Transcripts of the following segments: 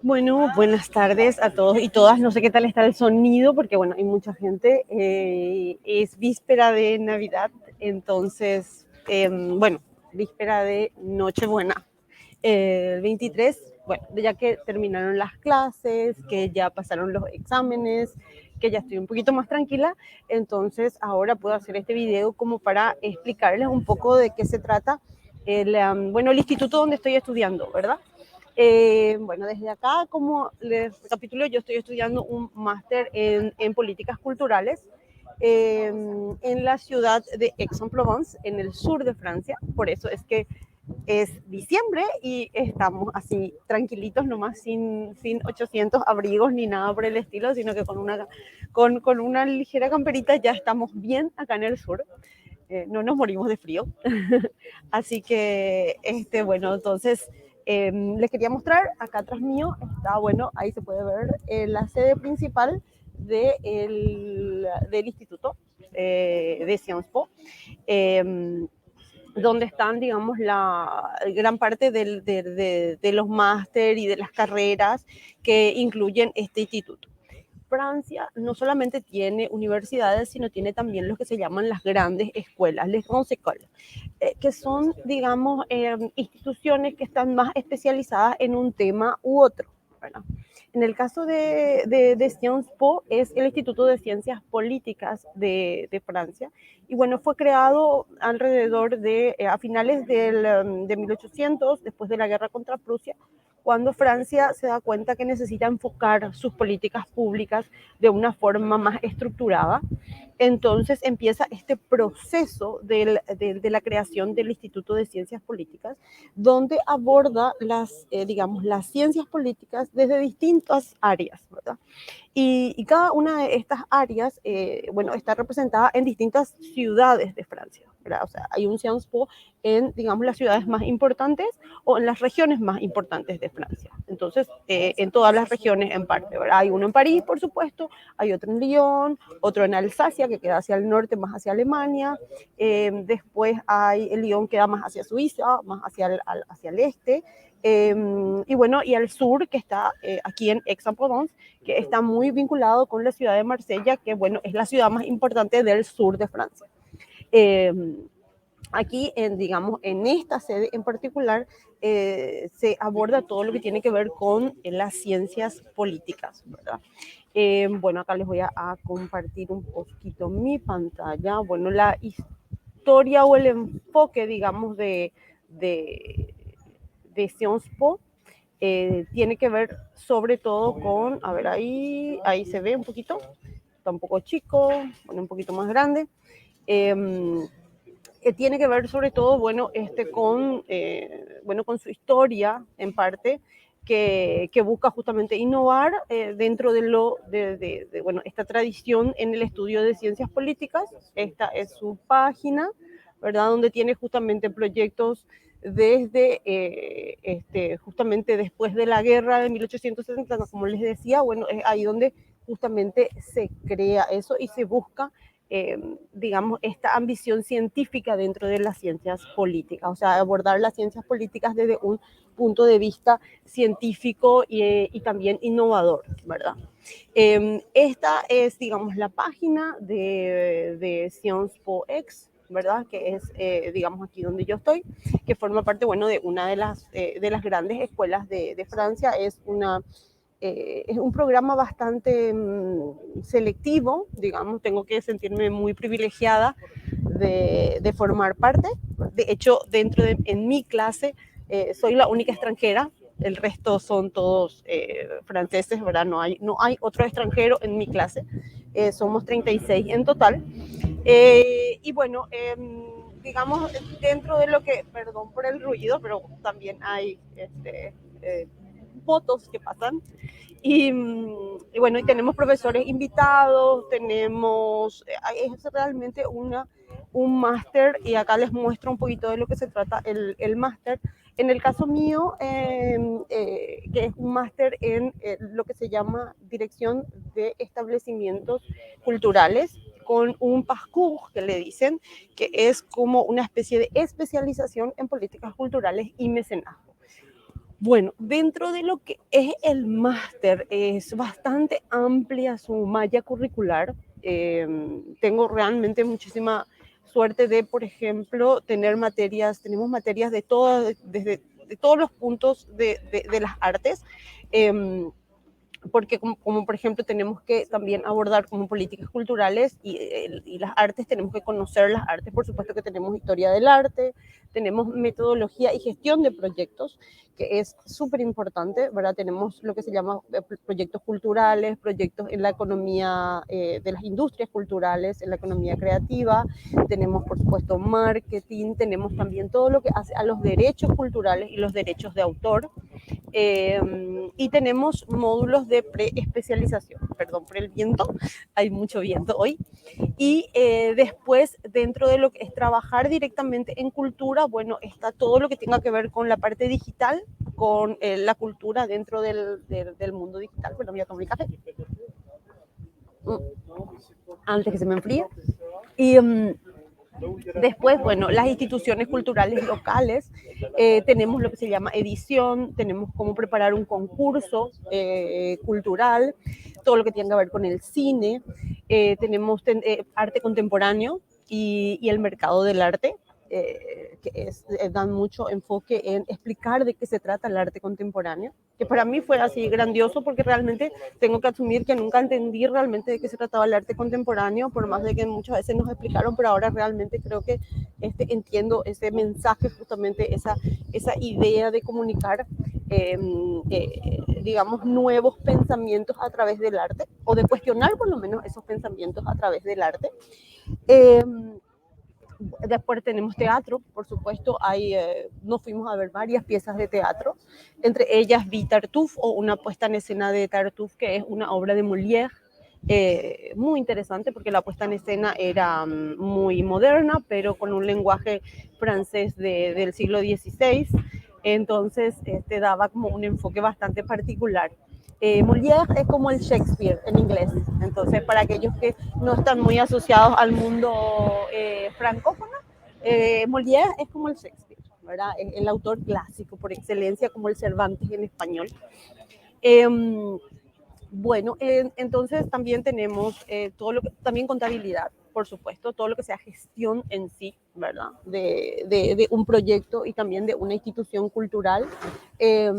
Bueno, buenas tardes a todos y todas. No sé qué tal está el sonido porque, bueno, hay mucha gente. Es víspera de Navidad, entonces, bueno, víspera de Nochebuena. El 23, bueno, ya que terminaron las clases, que ya pasaron los exámenes, que ya estoy un poquito más tranquila, entonces ahora puedo hacer este video como para explicarles un poco de qué se trata bueno, el instituto donde estoy estudiando, ¿verdad? Bueno, desde acá, como les recapitulo, yo estoy estudiando un máster en políticas culturales en la ciudad de Aix-en-Provence, en el sur de Francia. Por eso es que es diciembre y estamos así tranquilitos nomás, sin 800 abrigos ni nada por el estilo, sino que con una ligera camperita ya estamos bien acá en el sur. No nos morimos de frío. Así que, bueno, entonces les quería mostrar, acá atrás mío está, bueno, ahí se puede ver la sede principal del instituto de Sciences Po, donde están, digamos, la gran parte de los máster y de las carreras que incluyen este instituto. Francia no solamente tiene universidades, sino tiene también lo que se llaman las grandes escuelas, les grandes écoles, que son, digamos, instituciones que están más especializadas en un tema u otro, ¿verdad? En el caso de Sciences Po es el Instituto de Ciencias Políticas de Francia, y bueno, fue creado alrededor a finales de 1800, después de la guerra contra Prusia, cuando Francia se da cuenta que necesita enfocar sus políticas públicas de una forma más estructurada. Entonces empieza este proceso de la creación del Instituto de Ciencias Políticas, donde aborda digamos, las ciencias políticas desde distintas áreas, ¿verdad? Y cada una de estas áreas, bueno, está representada en distintas ciudades de Francia, ¿verdad? O sea, hay un Sciences Po en, digamos, las ciudades más importantes o en las regiones más importantes de Francia. Entonces, en todas las regiones en parte, ¿verdad? Hay uno en París, por supuesto, hay otro en Lyon, otro en Alsacia, que queda hacia el norte, más hacia Alemania. Después hay el Lyon, queda más hacia Suiza, más hacia el este. Y bueno, y al sur, que está aquí en Aix-en-Provence, que está muy vinculado con la ciudad de Marsella, que bueno, es la ciudad más importante del sur de Francia. Eh, Aquí, digamos, en esta sede en particular, se aborda todo lo que tiene que ver con las ciencias políticas, ¿verdad? Bueno, acá les voy a compartir un poquito mi pantalla. Bueno, la historia o el enfoque, digamos, de, de Sciences Po tiene que ver sobre todo con, a ver, ahí se ve un poquito, está un poco chico, bueno, un poquito más grande. Tiene que ver sobre todo, bueno, bueno, con su historia en parte, que busca justamente innovar dentro bueno, esta tradición en el estudio de ciencias políticas. Esta es su página, ¿verdad? Donde tiene justamente proyectos desde justamente después de la guerra de 1870, como les decía, bueno, es ahí donde justamente se crea eso y se busca digamos, esta ambición científica dentro de las ciencias políticas, o sea, abordar las ciencias políticas desde un punto de vista científico y también innovador, ¿verdad? Esta es, digamos, la página de Sciences Po X, ¿verdad? Que es, digamos, aquí donde yo estoy, que forma parte, bueno, de una de las grandes escuelas de Francia. Es un programa bastante selectivo, digamos, tengo que sentirme muy privilegiada de formar parte. De hecho, en mi clase, soy la única extranjera, el resto son todos franceses, ¿verdad? No hay otro extranjero en mi clase, somos 36 en total. Y bueno, digamos, dentro de lo que, perdón por el ruido, pero también hay fotos que pasan. Y bueno, y tenemos profesores invitados, es realmente un máster, y acá les muestro un poquito de lo que se trata el máster. En el caso mío, que es un máster en lo que se llama Dirección de Establecimientos Culturales, con un parcours que le dicen, que es como una especie de especialización en políticas culturales y mecenazgo. Bueno, dentro de lo que es el máster, es bastante amplia su malla curricular. Tengo realmente muchísima suerte de, por ejemplo, tenemos materias de desde de todos los puntos de las artes. Eh, Porque como, por ejemplo tenemos que también abordar como políticas culturales y las artes, tenemos que conocer las artes, por supuesto que tenemos historia del arte, tenemos metodología y gestión de proyectos, que es súper importante, ¿verdad? Tenemos lo que se llama proyectos culturales, proyectos en la economía de las industrias culturales, en la economía creativa, tenemos por supuesto marketing, tenemos también todo lo que hace a los derechos culturales y los derechos de autor, y tenemos módulos de preespecialización. Perdón por el viento, hay mucho viento hoy. Y después, dentro de lo que es trabajar directamente en cultura, bueno, está todo lo que tenga que ver con la parte digital, con la cultura dentro del mundo digital. Bueno, voy a tomar mi café. Antes que se me enfríe. Y después, bueno, las instituciones culturales locales, tenemos lo que se llama edición, tenemos cómo preparar un concurso cultural, todo lo que tiene que ver con el cine, tenemos arte contemporáneo y el mercado del arte, dan mucho enfoque en explicar de qué se trata el arte contemporáneo, que para mí fue así grandioso porque realmente tengo que asumir que nunca entendí realmente de qué se trataba el arte contemporáneo, por más de que muchas veces nos explicaron, pero ahora realmente creo que entiendo ese mensaje, justamente esa idea de comunicar, digamos, nuevos pensamientos a través del arte, o de cuestionar por lo menos esos pensamientos a través del arte. Eh, Después tenemos teatro, por supuesto, nos fuimos a ver varias piezas de teatro, entre ellas vi Tartuffe, o una puesta en escena de Tartuffe, que es una obra de Molière, muy interesante porque la puesta en escena era muy moderna, pero con un lenguaje francés del siglo XVI, entonces daba como un enfoque bastante particular. Molière es como el Shakespeare en inglés, entonces para aquellos que no están muy asociados al mundo francófono, Molière es como el Shakespeare, ¿verdad? El autor clásico por excelencia, como el Cervantes en español. Eh, bueno, entonces también tenemos todo lo que, también contabilidad, por supuesto, todo lo que sea gestión en sí, ¿verdad? De un proyecto y también de una institución cultural, eh,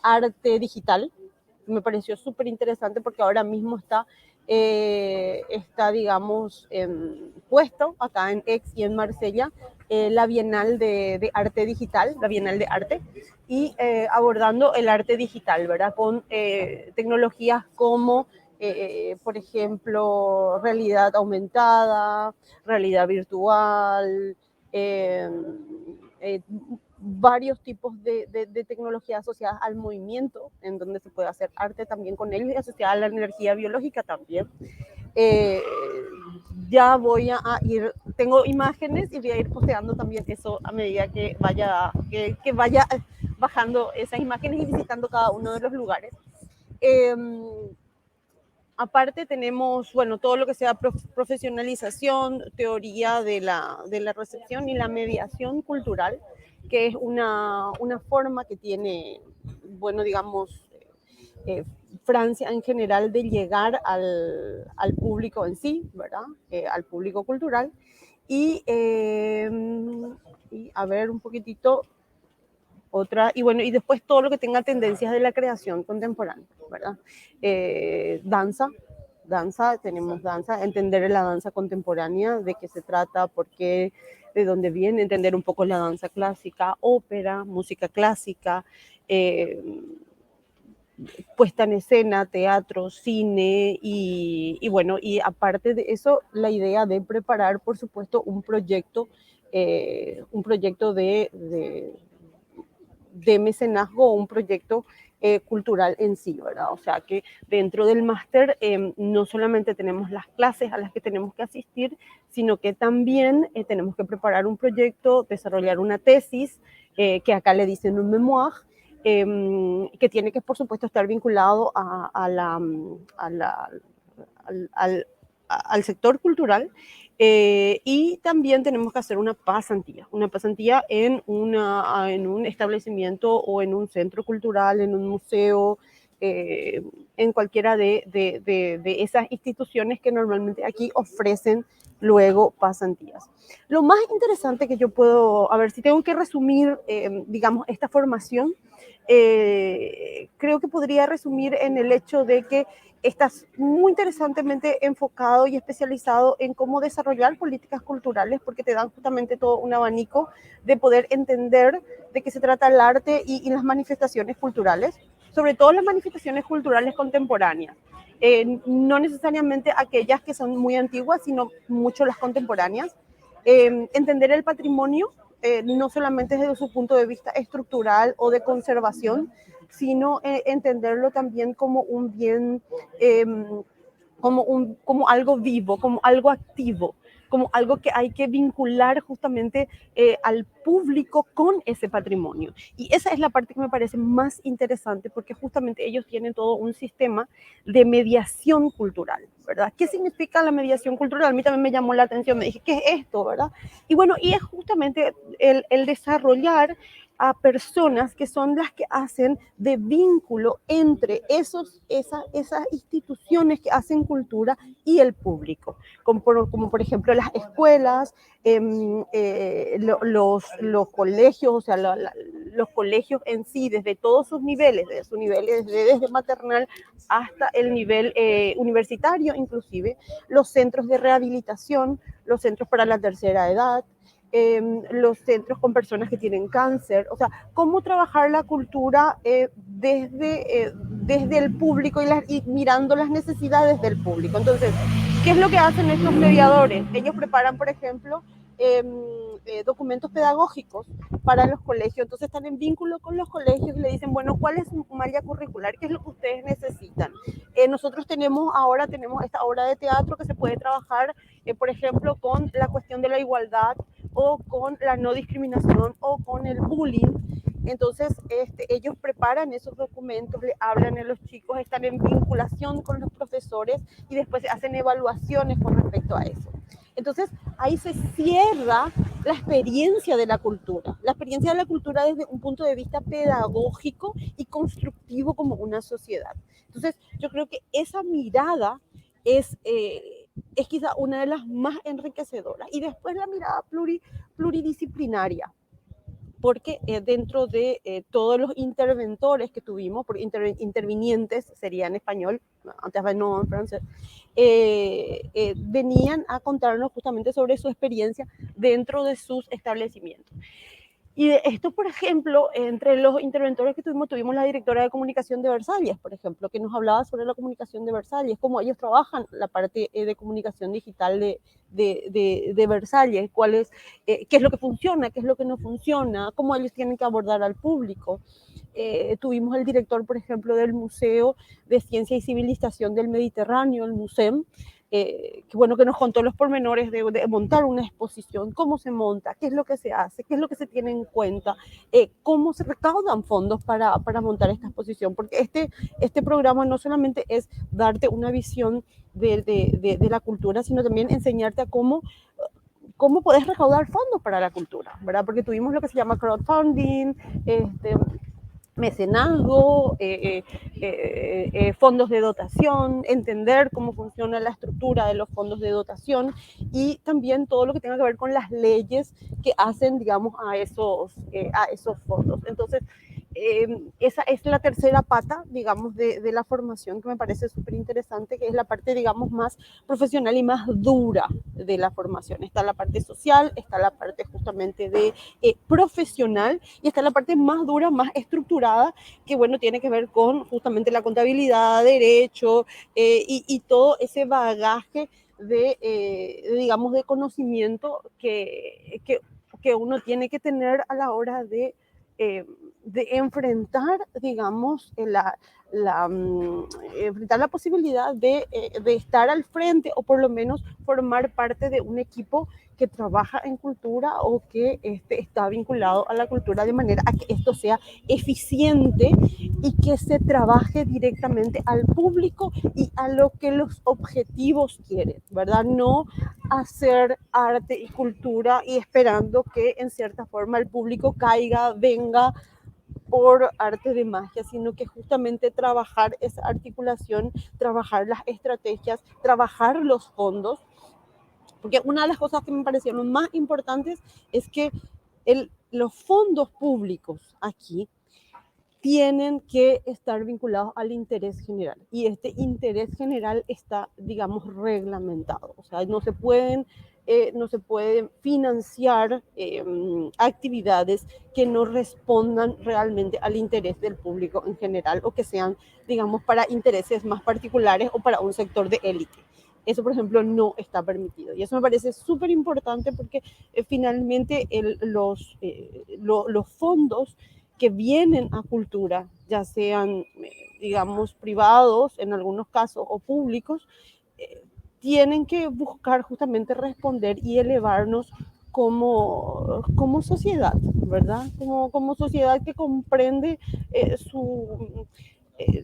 arte digital. Me pareció súper interesante porque ahora mismo está digamos, puesto acá en Aix y en Marsella, la Bienal de Arte Digital, la Bienal de Arte, y abordando el arte digital, ¿verdad? Con tecnologías como, por ejemplo, realidad aumentada, realidad virtual, eh, eh, varios tipos de tecnologías asociadas al movimiento, en donde se puede hacer arte también con ellos, y asociada a la energía biológica también. Eh, ya voy a ir, tengo imágenes y voy a ir posteando también eso a medida que vaya bajando esas imágenes y visitando cada uno de los lugares. Eh, Aparte tenemos, bueno, todo lo que sea profesionalización, teoría de la recepción y la mediación cultural, que es una forma que tiene, bueno, digamos, eh, Francia en general de llegar al público en sí, ¿verdad? Al público cultural. Y, y a ver un poquitito otra, y bueno, y después todo lo que tenga tendencias de la creación contemporánea, ¿verdad? Danza, tenemos danza, entender la danza contemporánea, de qué se trata, por qué, de dónde viene, entender un poco la danza clásica, ópera, música clásica, eh, puesta en escena, teatro, cine, y bueno, y aparte de eso, la idea de preparar, por supuesto, un proyecto de mecenazgo o un proyecto cultural en sí, ¿verdad? O sea que dentro del máster no solamente tenemos las clases a las que tenemos que asistir, sino que también tenemos que preparar un proyecto, desarrollar una tesis, que acá le dicen un memoir, que tiene que, por supuesto, estar vinculado a la, al, al, al sector cultural. Y también tenemos que hacer una pasantía en un establecimiento o en un centro cultural, en un museo, en cualquiera de esas instituciones que normalmente aquí ofrecen luego pasantías. Lo más interesante que yo puedo, a ver, si tengo que resumir, digamos, esta formación, creo que podría resumir en el hecho de que estás muy interesantemente enfocado y especializado en cómo desarrollar políticas culturales, porque te dan justamente todo un abanico de poder entender de qué se trata el arte y las manifestaciones culturales, sobre todo las manifestaciones culturales contemporáneas. No necesariamente aquellas que son muy antiguas, sino mucho las contemporáneas. Entender el patrimonio, no solamente desde su punto de vista estructural o de conservación, sino entenderlo también como un bien, eh, como algo vivo, como algo activo, como algo que hay que vincular justamente al público con ese patrimonio. Y esa es la parte que me parece más interesante, porque justamente ellos tienen todo un sistema de mediación cultural, ¿verdad? ¿Qué significa la mediación cultural? A mí también me llamó la atención, me dije, ¿qué es esto, verdad? Y bueno, y es justamente el desarrollar a personas que son las que hacen de vínculo entre esas instituciones que hacen cultura y el público, como por ejemplo las escuelas, los colegios, o sea, los colegios en sí, desde todos sus niveles, desde maternal hasta el nivel universitario, inclusive, los centros de rehabilitación, los centros para la tercera edad, los centros con personas que tienen cáncer, o sea, cómo trabajar la cultura desde el público y mirando las necesidades del público. Entonces, ¿qué es lo que hacen estos mediadores? Ellos preparan, por ejemplo, documentos pedagógicos para los colegios, entonces están en vínculo con los colegios y le dicen, bueno, ¿cuál es su malla curricular? ¿Qué es lo que ustedes necesitan? Nosotros tenemos esta obra de teatro que se puede trabajar, por ejemplo, con la cuestión de la igualdad o con la no discriminación o con el bullying. Entonces, ellos preparan esos documentos, le hablan a los chicos, están en vinculación con los profesores y después hacen evaluaciones con respecto a eso. Entonces, ahí se cierra la experiencia de la experiencia de la cultura desde un punto de vista pedagógico y constructivo como una sociedad. Entonces, yo creo que esa mirada es quizá una de las más enriquecedoras. Y después la mirada pluridisciplinaria, porque dentro de todos los interventores que tuvimos, por intervinientes sería en español, antes no en francés, venían a contarnos justamente sobre su experiencia dentro de sus establecimientos. Y de esto, por ejemplo, entre los interventores que tuvimos la directora de comunicación de Versalles, por ejemplo, que nos hablaba sobre la comunicación de Versalles, cómo ellos trabajan la parte de comunicación digital de Versalles, qué es lo que funciona, qué es lo que no funciona, cómo ellos tienen que abordar al público. Tuvimos el director, por ejemplo, del Museo de Ciencia y Civilización del Mediterráneo, el MUSEM, que bueno, que nos contó los pormenores de montar una exposición, cómo se monta, qué es lo que se hace, qué es lo que se tiene en cuenta, cómo se recaudan fondos para montar esta exposición, porque este programa no solamente es darte una visión de la cultura, sino también enseñarte a cómo puedes recaudar fondos para la cultura, ¿verdad? Porque tuvimos lo que se llama crowdfunding, mecenazgo, fondos de dotación, entender cómo funciona la estructura de los fondos de dotación y también todo lo que tenga que ver con las leyes que hacen, digamos, a esos fondos. Entonces, esa es la tercera pata, digamos, de la formación que me parece súper interesante, que es la parte, digamos, más profesional y más dura de la formación. Está la parte social, está la parte justamente de profesional y está la parte más dura, más estructurada, que bueno, tiene que ver con justamente la contabilidad, derecho y todo ese bagaje digamos, de conocimiento que uno tiene que tener a la hora de enfrentar, digamos, enfrentar la posibilidad de estar al frente o por lo menos formar parte de un equipo que trabaja en cultura o que está vinculado a la cultura de manera a que esto sea eficiente y que se trabaje directamente al público y a lo que los objetivos quieren, ¿verdad? No hacer arte y cultura y esperando que en cierta forma el público caiga, venga por arte de magia, sino que justamente trabajar esa articulación, trabajar las estrategias, trabajar los fondos, porque una de las cosas que me parecieron más importantes es que los fondos públicos aquí tienen que estar vinculados al interés general. Y este interés general está, digamos, reglamentado. O sea, no se pueden financiar actividades que no respondan realmente al interés del público en general o que sean, digamos, para intereses más particulares o para un sector de élite. Eso, por ejemplo, no está permitido. Y eso me parece súper importante porque finalmente los fondos que vienen a cultura, ya sean, digamos, privados en algunos casos o públicos, tienen que buscar justamente responder y elevarnos como sociedad, ¿verdad? Como sociedad que comprende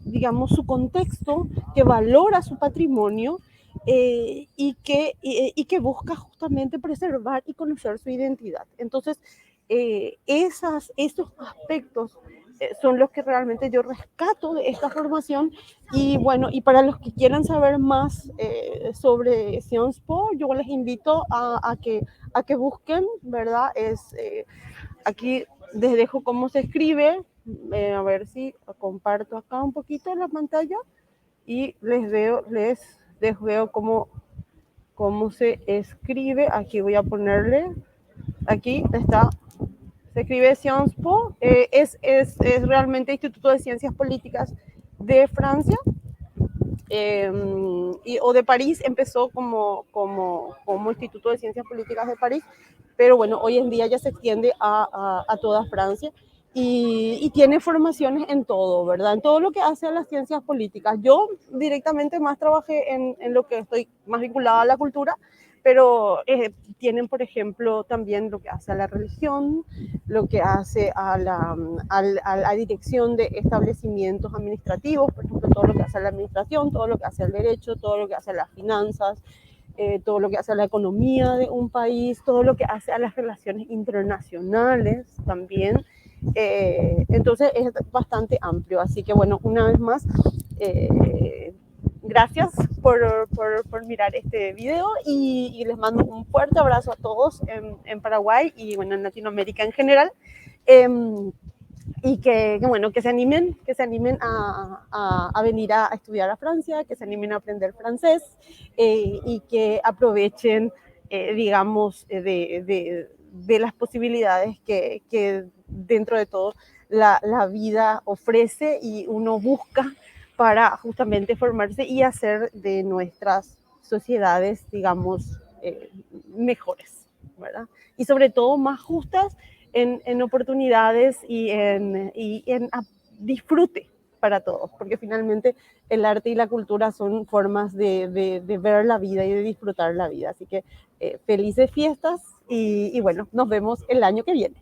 digamos, su contexto, que valora su patrimonio y que busca justamente preservar y conocer su identidad. Entonces, esos aspectos son los que realmente yo rescato de esta formación y bueno, y para los que quieran saber más sobre Sciences Po, yo les invito a que busquen, ¿verdad? Aquí les dejo cómo se escribe, a ver si comparto acá un poquito la pantalla y les veo cómo se escribe. Aquí voy a ponerle, aquí está, se escribe Sciences Po, es realmente Instituto de Ciencias Políticas de Francia, o de París, empezó como Instituto de Ciencias Políticas de París, pero bueno, hoy en día ya se extiende a toda Francia y tiene formaciones en todo, ¿verdad? En todo lo que hace a las ciencias políticas. Yo directamente más trabajé en lo que estoy más vinculada a la cultura, pero tienen, por ejemplo, también lo que hace a la religión, lo que hace a la dirección de establecimientos administrativos, por ejemplo, todo lo que hace a la administración, todo lo que hace al derecho, todo lo que hace a las finanzas, todo lo que hace a la economía de un país, todo lo que hace a las relaciones internacionales también. Entonces es bastante amplio. Así que bueno, una vez más, gracias por mirar este video y les mando un fuerte abrazo a todos en Paraguay y bueno, en Latinoamérica en general. Y bueno, que se animen a venir a estudiar a Francia, que se animen a aprender francés y que aprovechen, digamos, de las posibilidades que dentro de todo la vida ofrece y uno busca para justamente formarse y hacer de nuestras sociedades, digamos, mejores, ¿verdad? Y sobre todo más justas en oportunidades y en disfrute para todos, porque finalmente el arte y la cultura son formas de ver la vida y de disfrutar la vida. Así que felices fiestas y bueno, nos vemos el año que viene.